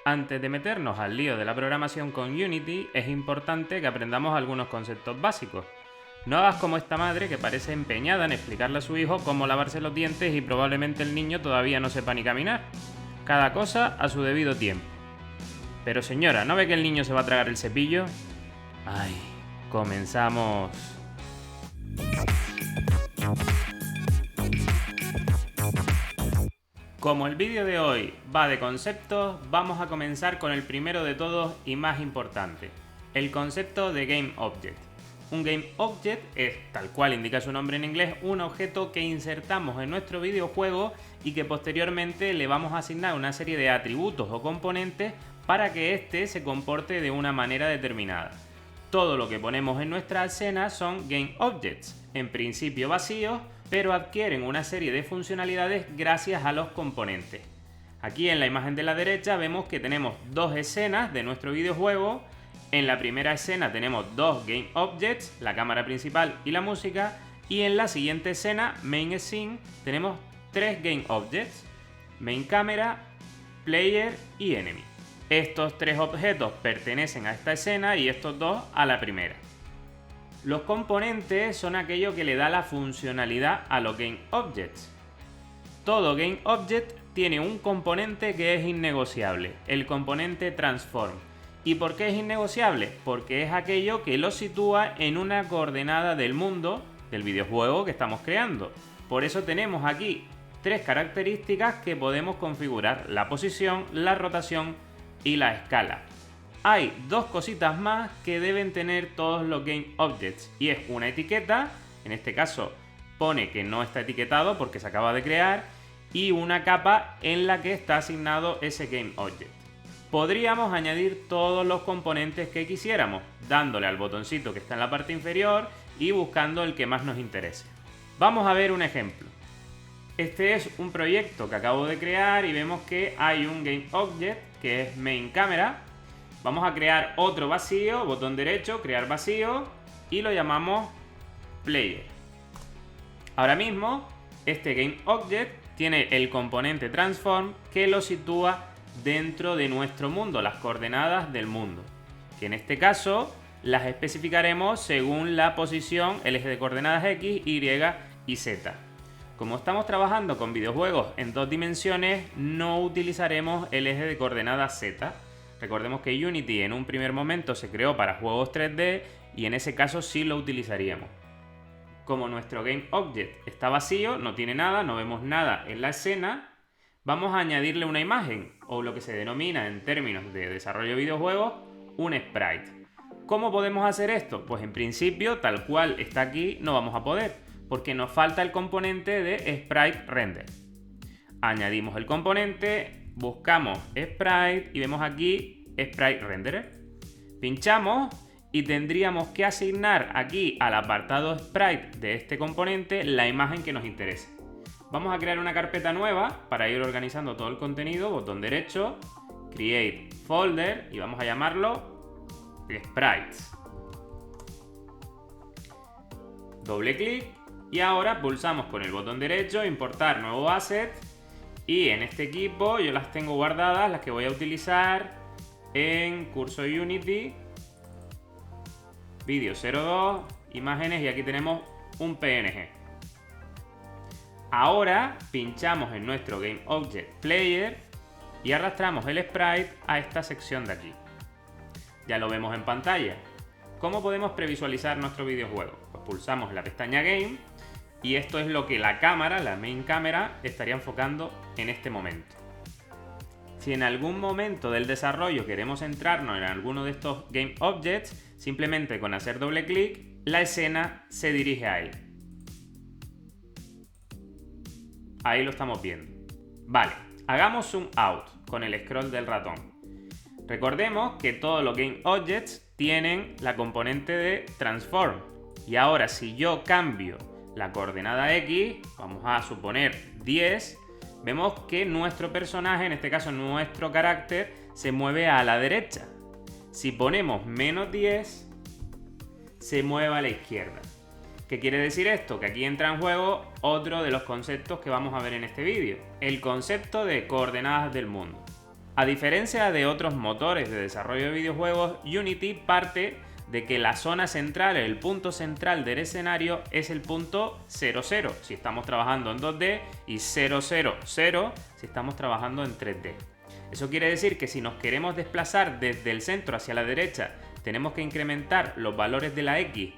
Antes de meternos al lío de la programación con Unity, es importante que aprendamos algunos conceptos básicos. No hagas como esta madre que parece empeñada en explicarle a su hijo cómo lavarse los dientes y probablemente el niño todavía no sepa ni caminar. Cada cosa a su debido tiempo. Pero señora, ¿no ve que el niño se va a tragar el cepillo? Ay, comenzamos. Como el vídeo de hoy va de conceptos, vamos a comenzar con el primero de todos y más importante, el concepto de Game Object. Un Game Object es, tal cual indica su nombre en inglés, un objeto que insertamos en nuestro videojuego y que posteriormente le vamos a asignar una serie de atributos o componentes para que éste se comporte de una manera determinada. Todo lo que ponemos en nuestra escena son Game Objects, en principio vacíos, pero adquieren una serie de funcionalidades gracias a los componentes. Aquí en la imagen de la derecha vemos que tenemos dos escenas de nuestro videojuego. En la primera escena tenemos dos Game Objects, la cámara principal y la música, y en la siguiente escena, Main Scene, tenemos tres Game Objects, Main Camera, Player y Enemy. Estos tres objetos pertenecen a esta escena y estos dos a la primera. Los componentes son aquello que le da la funcionalidad a los Game Objects. Todo Game Object tiene un componente que es innegociable, el componente Transform. ¿Y por qué es innegociable? Porque es aquello que lo sitúa en una coordenada del mundo del videojuego que estamos creando. Por eso tenemos aquí tres características que podemos configurar: la posición, la rotación y la escala. Hay dos cositas más que deben tener todos los Game Objects, y es una etiqueta, en este caso pone que no está etiquetado porque se acaba de crear, y una capa en la que está asignado ese Game Object. Podríamos añadir todos los componentes que quisiéramos, dándole al botoncito que está en la parte inferior y buscando el que más nos interese. Vamos a ver un ejemplo. Este es un proyecto que acabo de crear y vemos que hay un Game Object que es Main Camera. Vamos a crear otro vacío, botón derecho, crear vacío, y lo llamamos Player. Ahora mismo, este Game Object tiene el componente Transform que lo sitúa dentro de nuestro mundo, las coordenadas del mundo, que en este caso las especificaremos según la posición, el eje de coordenadas X, Y y Z. Como estamos trabajando con videojuegos en dos dimensiones, no utilizaremos el eje de coordenadas Z. Recordemos que Unity en un primer momento se creó para juegos 3D y en ese caso sí lo utilizaríamos. Como nuestro Game Object está vacío, no tiene nada, no vemos nada en la escena, vamos a añadirle una imagen, o lo que se denomina en términos de desarrollo de videojuegos, un sprite. ¿Cómo podemos hacer esto? Pues en principio, tal cual está aquí, no vamos a poder, porque nos falta el componente de Sprite Render. Añadimos el componente, buscamos Sprite y vemos aquí Sprite Renderer. Pinchamos y tendríamos que asignar aquí al apartado Sprite de este componente la imagen que nos interese. Vamos a crear una carpeta nueva para ir organizando todo el contenido, botón derecho, Create Folder, y vamos a llamarlo Sprites. Doble clic y ahora pulsamos con el botón derecho Importar nuevo asset, y en este equipo yo las tengo guardadas, las que voy a utilizar en curso Unity, vídeo 02, imágenes, y aquí tenemos un PNG. Ahora pinchamos en nuestro Game Object Player y arrastramos el sprite a esta sección de aquí. Ya lo vemos en pantalla. ¿Cómo podemos previsualizar nuestro videojuego? Pues pulsamos la pestaña Game y esto es lo que la cámara, la Main Camera, estaría enfocando en este momento. Si en algún momento del desarrollo queremos centrarnos en alguno de estos Game Objects, simplemente con hacer doble clic, la escena se dirige a él. Ahí lo estamos viendo. Vale, hagamos zoom out con el scroll del ratón. Recordemos que todos los Game Objects tienen la componente de Transform. Y ahora si yo cambio la coordenada X, vamos a suponer 10, vemos que nuestro personaje, en este caso nuestro carácter, se mueve a la derecha. Si ponemos menos 10, se mueve a la izquierda. ¿Qué quiere decir esto? Que aquí entra en juego otro de los conceptos que vamos a ver en este vídeo, el concepto de coordenadas del mundo. A diferencia de otros motores de desarrollo de videojuegos, Unity parte de que la zona central, el punto central del escenario es el punto 0, 0 si estamos trabajando en 2D y 0, 0, 0 si estamos trabajando en 3D. Eso quiere decir que si nos queremos desplazar desde el centro hacia la derecha, tenemos que incrementar los valores de la X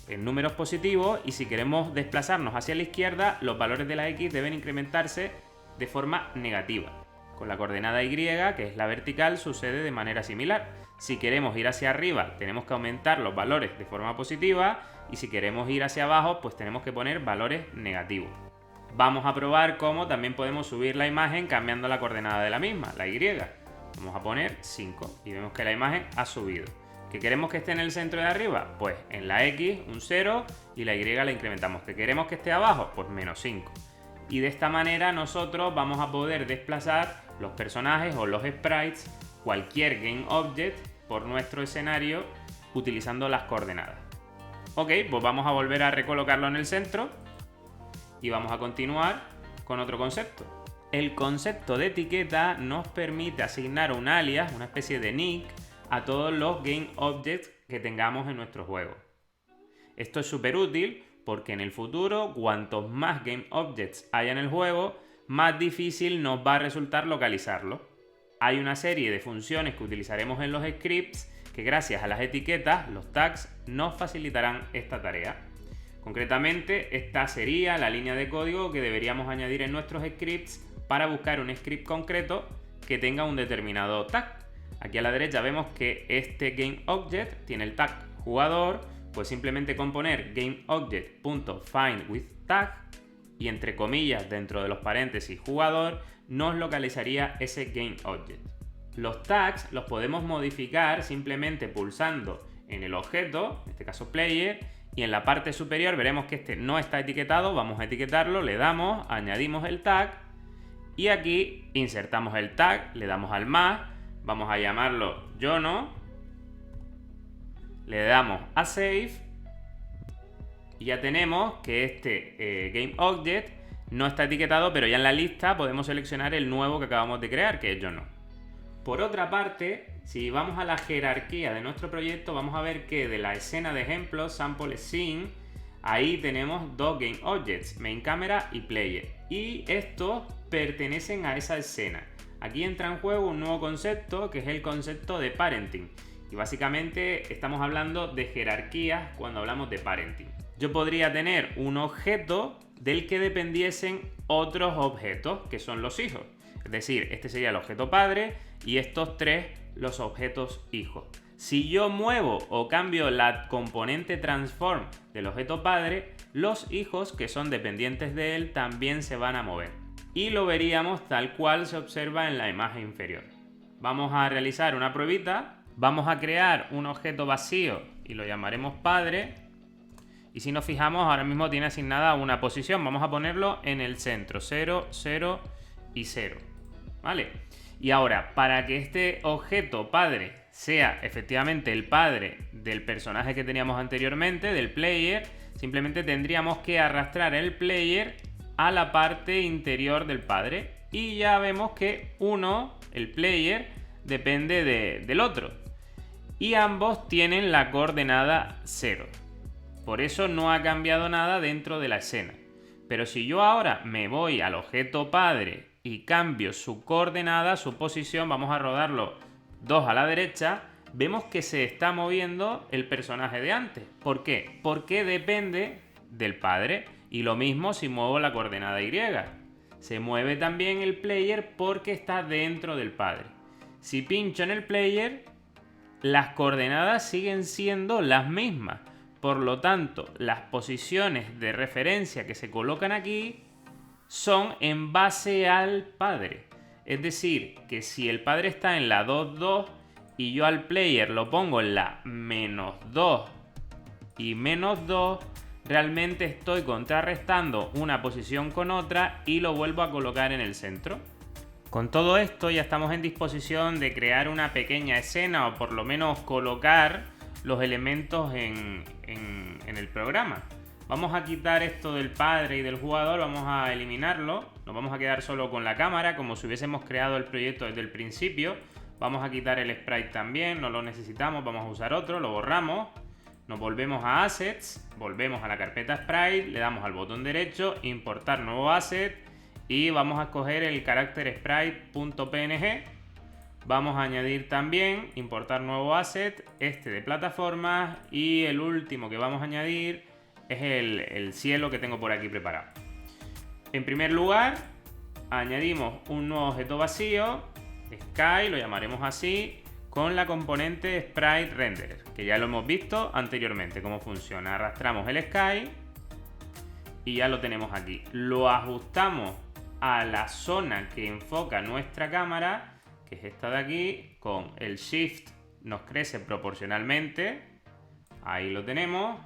en números positivos, y si queremos desplazarnos hacia la izquierda, los valores de la X deben incrementarse de forma negativa. Con la coordenada Y, que es la vertical, sucede de manera similar. Si queremos ir hacia arriba, tenemos que aumentar los valores de forma positiva, y si queremos ir hacia abajo, pues tenemos que poner valores negativos. Vamos a probar cómo también podemos subir la imagen cambiando la coordenada de la misma, la Y. Vamos a poner 5 y vemos que la imagen ha subido. ¿Que queremos que esté en el centro de arriba? Pues en la X un 0 y la Y la incrementamos. ¿Que queremos que esté abajo? Pues menos 5. Y de esta manera nosotros vamos a poder desplazar los personajes o los sprites, cualquier Game Object, por nuestro escenario utilizando las coordenadas. Ok, pues vamos a volver a recolocarlo en el centro y vamos a continuar con otro concepto. El concepto de etiqueta nos permite asignar un alias, una especie de nick, a todos los Game Objects que tengamos en nuestro juego. Esto es súper útil porque en el futuro, cuantos más Game Objects haya en el juego, más difícil nos va a resultar localizarlo. Hay una serie de funciones que utilizaremos en los scripts que, gracias a las etiquetas, los tags, nos facilitarán esta tarea. Concretamente, esta sería la línea de código que deberíamos añadir en nuestros scripts para buscar un script concreto que tenga un determinado tag. Aquí a la derecha vemos que este GameObject tiene el tag jugador, pues simplemente con poner GameObject.findWithTag y entre comillas dentro de los paréntesis jugador nos localizaría ese GameObject. Los tags los podemos modificar simplemente pulsando en el objeto, en este caso player, y en la parte superior veremos que este no está etiquetado, vamos a etiquetarlo, le damos, añadimos el tag y aquí insertamos el tag, le damos al más, vamos a llamarlo Jono, le damos a Save y ya tenemos que este GameObject no está etiquetado, pero ya en la lista podemos seleccionar el nuevo que acabamos de crear, que es Jono. Por otra parte, si vamos a la jerarquía de nuestro proyecto, vamos a ver que de la escena de ejemplos, Sample Scene, ahí tenemos dos GameObjects, Main Camera y Player. Y estos pertenecen a esa escena. Aquí entra en juego un nuevo concepto, que es el concepto de parenting. Y básicamente estamos hablando de jerarquías cuando hablamos de parenting. Yo podría tener un objeto del que dependiesen otros objetos, que son los hijos. Es decir, este sería el objeto padre y estos tres los objetos hijos. Si yo muevo o cambio la componente transform del objeto padre, los hijos que son dependientes de él también se van a mover. Y lo veríamos tal cual se observa en la imagen inferior. Vamos a realizar una pruebita. Vamos a crear un objeto vacío y lo llamaremos padre. Y si nos fijamos, ahora mismo tiene asignada una posición. Vamos a ponerlo en el centro, 0, 0 y 0. ¿Vale? Y ahora, para que este objeto padre sea efectivamente el padre del personaje que teníamos anteriormente, del player, simplemente tendríamos que arrastrar el player a la parte interior del padre. Y ya vemos que uno, el player, depende del otro. Y ambos tienen la coordenada 0. Por eso no ha cambiado nada dentro de la escena. Pero si yo ahora me voy al objeto padre y cambio su coordenada, su posición, vamos a rodarlo 2 a la derecha, vemos que se está moviendo el personaje de antes. ¿Por qué? Porque depende del padre. Y lo mismo si muevo la coordenada Y. Se mueve también el player porque está dentro del padre. Si pincho en el player, las coordenadas siguen siendo las mismas. Por lo tanto, las posiciones de referencia que se colocan aquí son en base al padre. Es decir, que si el padre está en la 2, 2 y yo al player lo pongo en la menos 2 y menos 2, realmente estoy contrarrestando una posición con otra y lo vuelvo a colocar en el centro. Con todo esto ya estamos en disposición de crear una pequeña escena o por lo menos colocar los elementos en el programa. Vamos a quitar esto del padre y del jugador, vamos a eliminarlo. nos vamos a quedar solo con la cámara, como si hubiésemos creado el proyecto desde el principio. Vamos a quitar el sprite también, no lo necesitamos, vamos a usar otro, lo borramos. Nos volvemos a Assets, volvemos a la carpeta Sprite, le damos al botón derecho, importar nuevo asset y vamos a escoger el carácter sprite.png. Vamos a añadir también, importar nuevo asset, este de plataformas y el último que vamos a añadir es el cielo que tengo por aquí preparado. En primer lugar, añadimos un nuevo objeto vacío, Sky, lo llamaremos así, con la componente Sprite Renderer, que ya lo hemos visto anteriormente, cómo funciona. Arrastramos el Sky y ya lo tenemos aquí. Lo ajustamos a la zona que enfoca nuestra cámara, que es esta de aquí, con el Shift nos crece proporcionalmente. Ahí lo tenemos.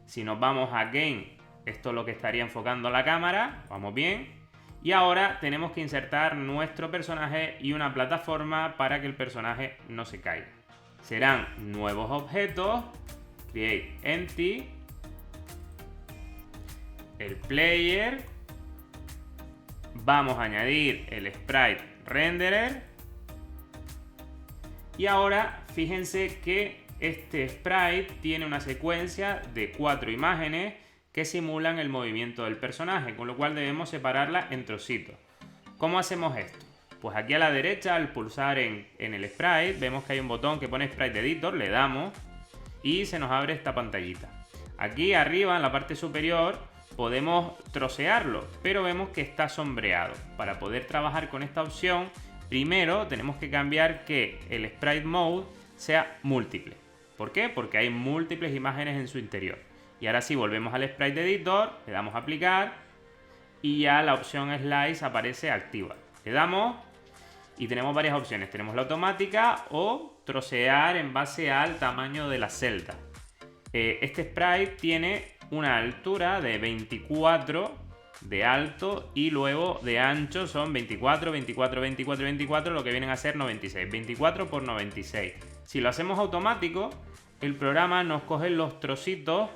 Si nos vamos a Game, esto es lo que estaría enfocando la cámara. Vamos bien. Y ahora tenemos que insertar nuestro personaje y una plataforma para que el personaje no se caiga. Serán nuevos objetos, Create Empty, el Player, vamos a añadir el Sprite Renderer y ahora fíjense que este sprite tiene una secuencia de 4 imágenes que simulan el movimiento del personaje, con lo cual debemos separarla en trocitos. ¿Cómo hacemos esto? Pues aquí a la derecha, al pulsar en el sprite, vemos que hay un botón que pone Sprite Editor, le damos y se nos abre esta pantallita. Aquí arriba, en la parte superior, podemos trocearlo, pero vemos que está sombreado. Para poder trabajar con esta opción, primero tenemos que cambiar que el Sprite Mode sea múltiple. ¿Por qué? Porque hay múltiples imágenes en su interior. Y ahora sí, volvemos al Sprite Editor, le damos a aplicar y ya la opción Slice aparece activa. Le damos y tenemos varias opciones. Tenemos la automática o trocear en base al tamaño de la celda. Este sprite tiene una altura de 24 de alto y luego de ancho son 24, 24, 24, 24, lo que vienen a ser 96. 24 por 96. Si lo hacemos automático, el programa nos coge los trocitos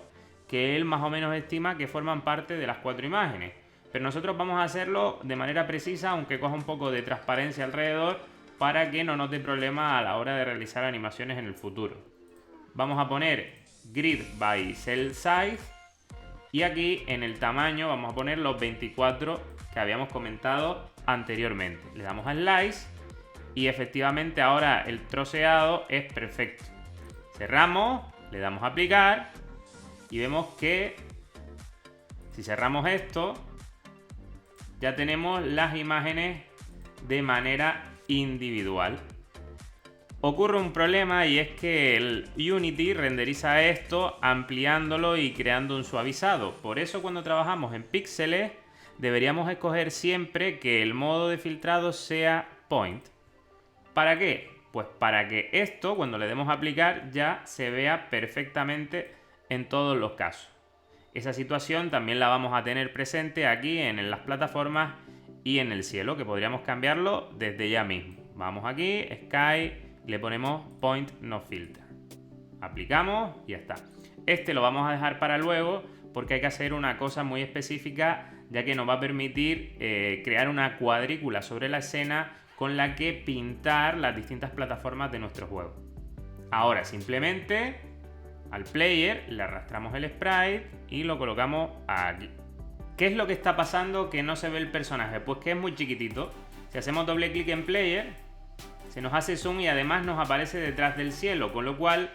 que él más o menos estima que forman parte de las 4 imágenes. Pero nosotros vamos a hacerlo de manera precisa, aunque coja un poco de transparencia alrededor, para que no nos dé problema a la hora de realizar animaciones en el futuro. Vamos a poner Grid by Cell Size y aquí en el tamaño vamos a poner los 24 que habíamos comentado anteriormente. Le damos a Slice y efectivamente ahora el troceado es perfecto. Cerramos, le damos a aplicar y vemos que si cerramos esto ya tenemos las imágenes de manera individual. Ocurre un problema y es que el Unity renderiza esto ampliándolo y creando un suavizado. Por eso cuando trabajamos en píxeles deberíamos escoger siempre que el modo de filtrado sea Point. ¿Para qué? Pues para que esto cuando le demos a aplicar ya se vea perfectamente en todos los casos. Esa situación también la vamos a tener presente aquí en las plataformas y en el cielo, que podríamos cambiarlo desde ya mismo. Vamos aquí, Sky, le ponemos Point No Filter. Aplicamos y ya está. Este lo vamos a dejar para luego porque hay que hacer una cosa muy específica, ya que nos va a permitir crear una cuadrícula sobre la escena con la que pintar las distintas plataformas de nuestro juego. Ahora simplemente al player le arrastramos el sprite y lo colocamos aquí. ¿Qué es lo que está pasando que no se ve el personaje? Pues que es muy chiquitito. Si hacemos doble clic en player, se nos hace zoom y además nos aparece detrás del cielo, con lo cual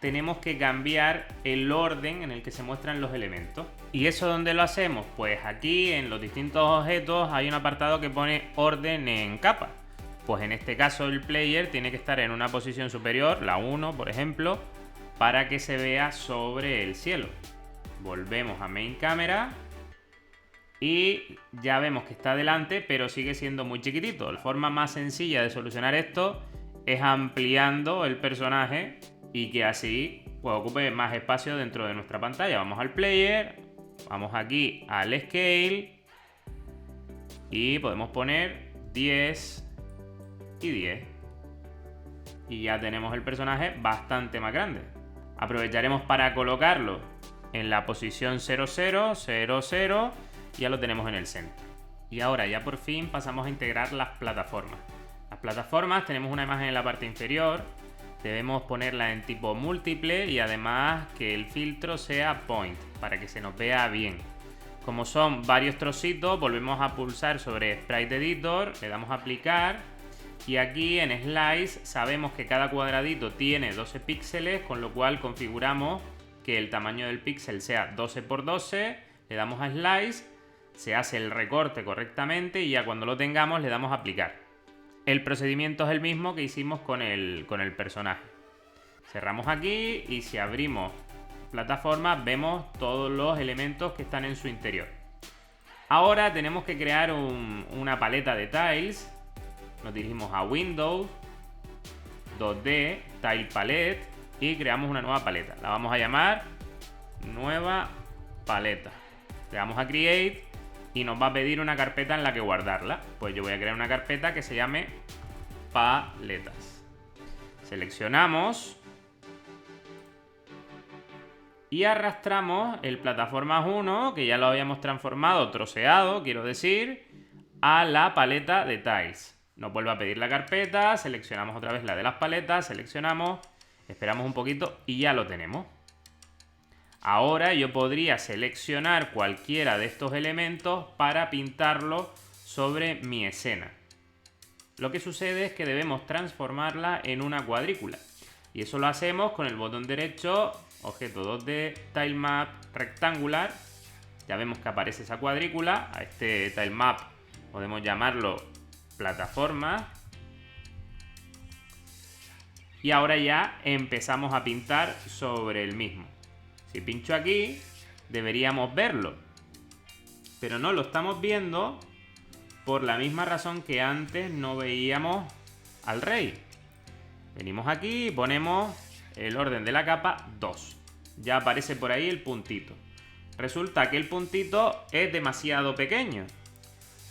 tenemos que cambiar el orden en el que se muestran los elementos. ¿Y eso dónde lo hacemos? Pues aquí en los distintos objetos hay un apartado que pone orden en capa. Pues en este caso el player tiene que estar en una posición superior, la 1 por ejemplo, para que se vea sobre el cielo. Volvemos a Main Camera y ya vemos que está delante, pero sigue siendo muy chiquitito. La forma más sencilla de solucionar esto es ampliando el personaje y que así pues, ocupe más espacio dentro de nuestra pantalla. Vamos al player, vamos aquí al scale y podemos poner 10 y 10. Y ya tenemos el personaje bastante más grande. Aprovecharemos para colocarlo en la posición 00, 00 y ya lo tenemos en el centro. Y ahora ya por fin pasamos a integrar las plataformas. Las plataformas, tenemos una imagen en la parte inferior, debemos ponerla en tipo múltiple y además que el filtro sea point para que se nos vea bien. Como son varios trocitos, volvemos a pulsar sobre Sprite Editor, le damos a aplicar y aquí en Slice sabemos que cada cuadradito tiene 12 píxeles, con lo cual configuramos que el tamaño del píxel sea 12 por 12, le damos a Slice, se hace el recorte correctamente y ya cuando lo tengamos le damos a aplicar. El procedimiento es el mismo que hicimos con el personaje. Cerramos aquí y si abrimos plataforma vemos todos los elementos que están en su interior. Ahora tenemos que crear una paleta de tiles. Nos dirigimos a Windows, 2D, Tile Palette y creamos una nueva paleta. La vamos a llamar Nueva Paleta. Le damos a Create y nos va a pedir una carpeta en la que guardarla. Pues yo voy a crear una carpeta que se llame Paletas. Seleccionamos y arrastramos el plataformas 1, que ya lo habíamos transformado, troceado, quiero decir, a la paleta de tiles. Nos vuelve a pedir la carpeta, seleccionamos otra vez la de las paletas, seleccionamos, esperamos un poquito y ya lo tenemos. Ahora yo podría seleccionar cualquiera de estos elementos para pintarlo sobre mi escena. Lo que sucede es que debemos transformarla en una cuadrícula. Y eso lo hacemos con el botón derecho, objeto 2D, Tilemap rectangular. Ya vemos que aparece esa cuadrícula. A este tilemap podemos llamarlo plataforma. Y ahora ya empezamos a pintar sobre el mismo. Si pincho aquí, deberíamos verlo. Pero no lo estamos viendo por la misma razón que antes no veíamos al rey. Venimos aquí y ponemos el orden de la capa 2. Ya aparece por ahí el puntito. Resulta que el puntito es demasiado pequeño.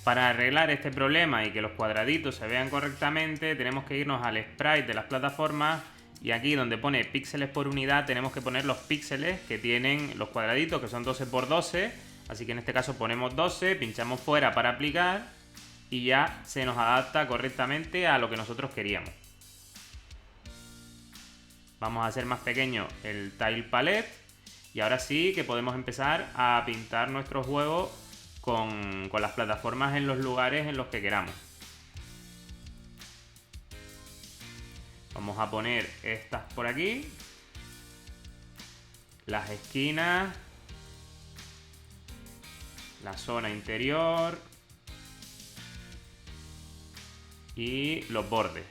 Para arreglar este problema y que los cuadraditos se vean correctamente, tenemos que irnos al sprite de las plataformas y aquí donde pone píxeles por unidad tenemos que poner los píxeles que tienen los cuadraditos, que son 12 por 12. Así que en este caso ponemos 12, pinchamos fuera para aplicar y ya se nos adapta correctamente a lo que nosotros queríamos. Vamos a hacer más pequeño el Tile Palette y ahora sí que podemos empezar a pintar nuestro juego con las plataformas en los lugares en los que queramos. Vamos a poner estas por aquí, las esquinas, la zona interior y los bordes.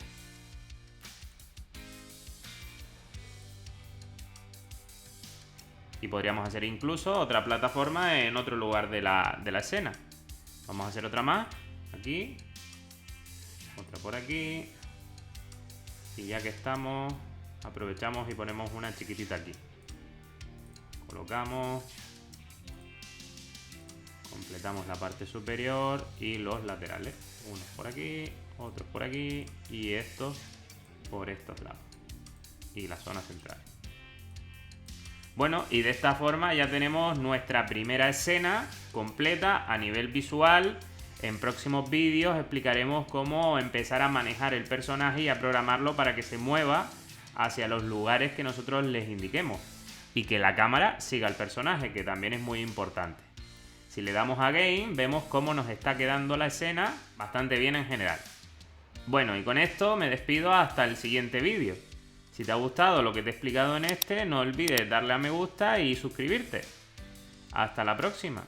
Y podríamos hacer incluso otra plataforma en otro lugar de la escena. Vamos a hacer otra más, aquí, otra por aquí. Y ya que estamos, aprovechamos y ponemos una chiquitita aquí. Colocamos, completamos la parte superior y los laterales. Unos por aquí, otros por aquí y estos por estos lados. Y la zona central. Bueno, y de esta forma ya tenemos nuestra primera escena completa a nivel visual. En próximos vídeos explicaremos cómo empezar a manejar el personaje y a programarlo para que se mueva hacia los lugares que nosotros les indiquemos. Y que la cámara siga al personaje, que también es muy importante. Si le damos a Game, vemos cómo nos está quedando la escena bastante bien en general. Bueno, y con esto me despido hasta el siguiente vídeo. Si te ha gustado lo que te he explicado en este, no olvides darle a me gusta y suscribirte. Hasta la próxima.